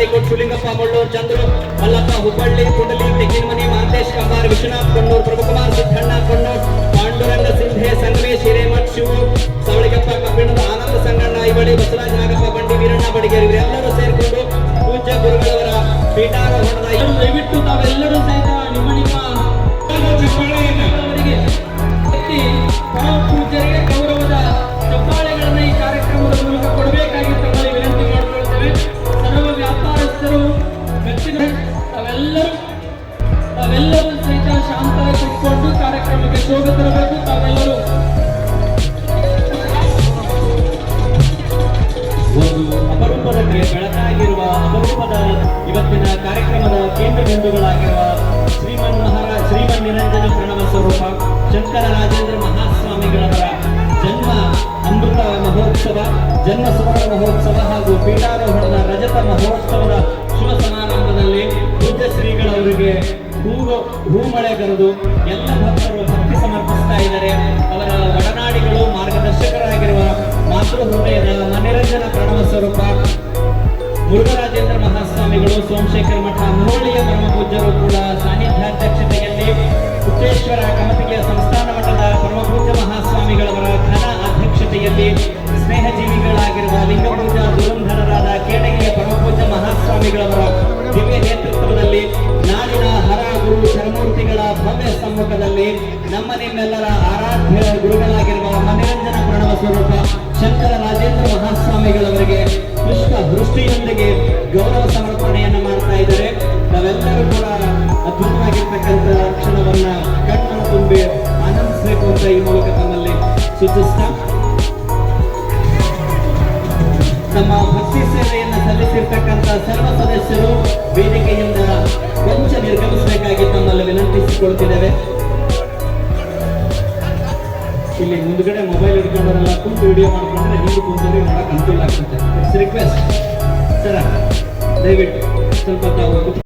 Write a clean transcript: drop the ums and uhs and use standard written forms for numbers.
ತಾಳಿಕೋಟ್ ಶಿವಲಿಂಗಪ್ಪ ಮುಳ್ಳೂರು ಚಂದ್ರು ಮಲ್ಲಪ್ಪ ಹುಬ್ಬಳ್ಳಿ ಕುಂಡಲಿ ತೆಗಿನಮನಿ ಮಹಂತೇಶ್ ಕಂಬಾರ್ ವಿಶ್ವನಾಥ್ ಕೊಣ್ಣೂರ್ ಪ್ರಭುಕುಮಾರ್ ಸಿದ್ದಣ್ಣ ಕೊಣ್ಣೂರ್ ಪಾಂಡುರಂಗ ಸಿಂಧೆ ಸಂಗಮೇಶ್ ಹಿರೇಮಠ್ ಶಿವು ಸವಳಿಗಪ್ಪ ಕಬ್ಬಿಣದ ಆನಂದ ಸಂಗಣ್ಣ ಐವಳಿ ಬಸವರಾಜ ನಾಗಪ್ಪ ಬಂಡಿ ವೀರಣ್ಣ ಬಡಿಗೇರಿ ಇವರೆಲ್ಲರೂ ಸೇರಿಕೊಂಡು ಪೂಜ್ಯ ಗುರುಗಳವರ ಪೀಠಾರೋಹಣದ ದಯವಿಟ್ಟು ತಾವೆಲ್ಲರೂ ಸಹಿತ ನಿಮ್ಮ ಪೂಜ್ಯರಿಗೆ ಗೌರವದ ಚಪ್ಪಾಳೆಗಳನ್ನ ಈ ಕಾರ್ಯಕ್ರಮದ ಮೂಲಕ ಕೊಡಬೇಕಾಗಿ ತಮ್ಮಲ್ಲಿ ವಿನಂತಿ ಮಾಡಿಕೊಳ್ತೇವೆ. ಸರ್ವ ವ್ಯಾಪಾರಸ್ಥರು ತಾವೆಲ್ಲರೂ ಸಹಿತ ಶಾಂತವಾಗಿ ಕುತ್ಕೊಂಡು ಕಾರ್ಯಕ್ರಮಕ್ಕೆ ಶೋಭ ತರಬೇಕು. ತಾವೆಲ್ಲರೂ ಒಂದು ಅಪರೂಪದ ಬೆಳಕಾಗಿರುವ ಅಪರೂಪದ ಇವತ್ತಿನ ಕಾರ್ಯಕ್ರಮದ ಕೇಂದ್ರ ಬಿಂದುಗಳಾಗಿರುವ ಶ್ರೀಮನ್ ನಿರಂಜನ ಪ್ರಣವ ಸ್ವರೂಪ ಶಂಕರ ರಾಜೇಂದ್ರ ಮಹಾಸ್ವಾಮಿಗಳವರ ಜನ್ಮ ಅಮೃತ ಮಹೋತ್ಸವ, ಜನ್ಮ ಸುವರ್ಣ ಮಹೋತ್ಸವ ಹಾಗೂ ಪೀಠಾರೋಹಣದ ರಜತ ಮಹೋತ್ಸವದ ಶುಭ ಸಮಾರಂಭದಲ್ಲಿ ಪೂಜ್ಯ ಶ್ರೀಗಳವರಿಗೆ ಹೂಮಳೆಗರೆದು ಎಲ್ಲ ಭಕ್ತರು ಭಕ್ತಿ ಸಮರ್ಪಿಸ್ತಾ ಇದ್ದಾರೆ. ಅವರ ಒಡನಾಡಿಗಳು ಮಾರ್ಗದರ್ಶಕರಾಗಿರುವ ಮಾತೃ ಹೃದಯದ ನಿರಂಜನ ಪ್ರಣವ ಸ್ವರೂಪ ಮುರುಘರಾಜೇಂದ್ರ ಮಹಾಸ್ವಾಮಿಗಳು, ಸೋಮಶೇಖರ ಮಠ ಮುನ್ನೋಳಿಯ ಪರಮ ಪೂಜ್ಯರು ಕೂಡ ಸಾನ್ನಿಧ್ಯಾಧ್ಯಕ್ಷತೆಯಲ್ಲಿ, ಹುಚ್ಚೇಶ್ವರ ಕಮತಿಗೆಯ ಸಂಸ್ಥಾನ ಮಠದ ಪರಮ ಪೂಜ್ಯ ಮಹಾಸ್ವಾಮಿಗಳವರ ಘನ ಅಧ್ಯಕ್ಷತೆಯಲ್ಲಿ, ಸ್ನೇಹಜೀವಿಗಳಾಗಿರುವ ಲಿಂಗಪೂಜ ದುರಂಧರರಾದ ಕೇಟಗಿಯ ಪರಮ ಪೂಜ್ಯ ಮಹಾಸ್ವಾಮಿಗಳವರ ದಿವ್ಯ ನೇತೃತ್ವದಲ್ಲಿ, ನಾಡಿನ ಹರ ಗುರು ಶರಮೂರ್ತಿಗಳ ಭವ್ಯ ಸಮ್ಮುಖದಲ್ಲಿ ನಮ್ಮ ನಿಮ್ಮೆಲ್ಲರ ಆರಾಧ್ಯ ಗುರುಗಳಾಗಿರುವ ಮನಿರಂಜನ ಪ್ರಣವ ಸ್ವರೂಪ ಶಂಕರ ರಾಜೇಂದ್ರ ಮಹಾಸ್ವಾಮಿಗಳವರಿಗೆ ಪುಷ್ಪ ವೃಷ್ಟಿಯೊಂದಿಗೆ ಗೌರವ ಸಮರ್ಪಣೆಯನ್ನು ಮಾಡ್ತಾ ಇದ್ದಾರೆ. ನಾವೆಲ್ಲರೂ ಕೂಡ ಅದ್ಭುತವಾಗಿರ್ತಕ್ಕಂಥ ಕ್ಷಣವನ್ನ ಕಣ್ಣನ್ನು ತುಂಬಿ ಆನಂದಿಸಬೇಕು ಅಂತ ಈ ಮೂಲಕ ತಮ್ಮಲ್ಲಿ ಸೂಚಿಸ್ತಾ ತಮ್ಮ ಭಕ್ತಿ ಸೇವೆಯನ್ನು ಸಲ್ಲಿಸಿರ್ತಕ್ಕಂಥ ಸರ್ವ ಸದಸ್ಯರು ವೇದಿಕೆಯಿಂದ ಕೊಂಚ ನಿರ್ಗಮಿಸಬೇಕಾಗಿ ತಮ್ಮಲ್ಲಿ ವಿನಂತಿಸಿಕೊಳ್ತಿದ್ದೇವೆ. ಇಲ್ಲಿ ಮುಂದ್ಗಡೆ ಮೊಬೈಲ್ ಹಿಡ್ಕೊಂಡವರೆಲ್ಲ ಕುಂತು ವಿಡಿಯೋ ಮಾಡ್ಕೊಂಡ್ರೆ ಹಿಂದೆ ಕುಂತವ್ರಿಗೆ ನೋಡಕ್ ಅನುಕೂಲ ಆಗ್ತದೆ. ರಿಕ್ವೆಸ್ಟ್ ಸರ, ದಯವಿಟ್ಟು ಸ್ವಲ್ಪ ತಾವು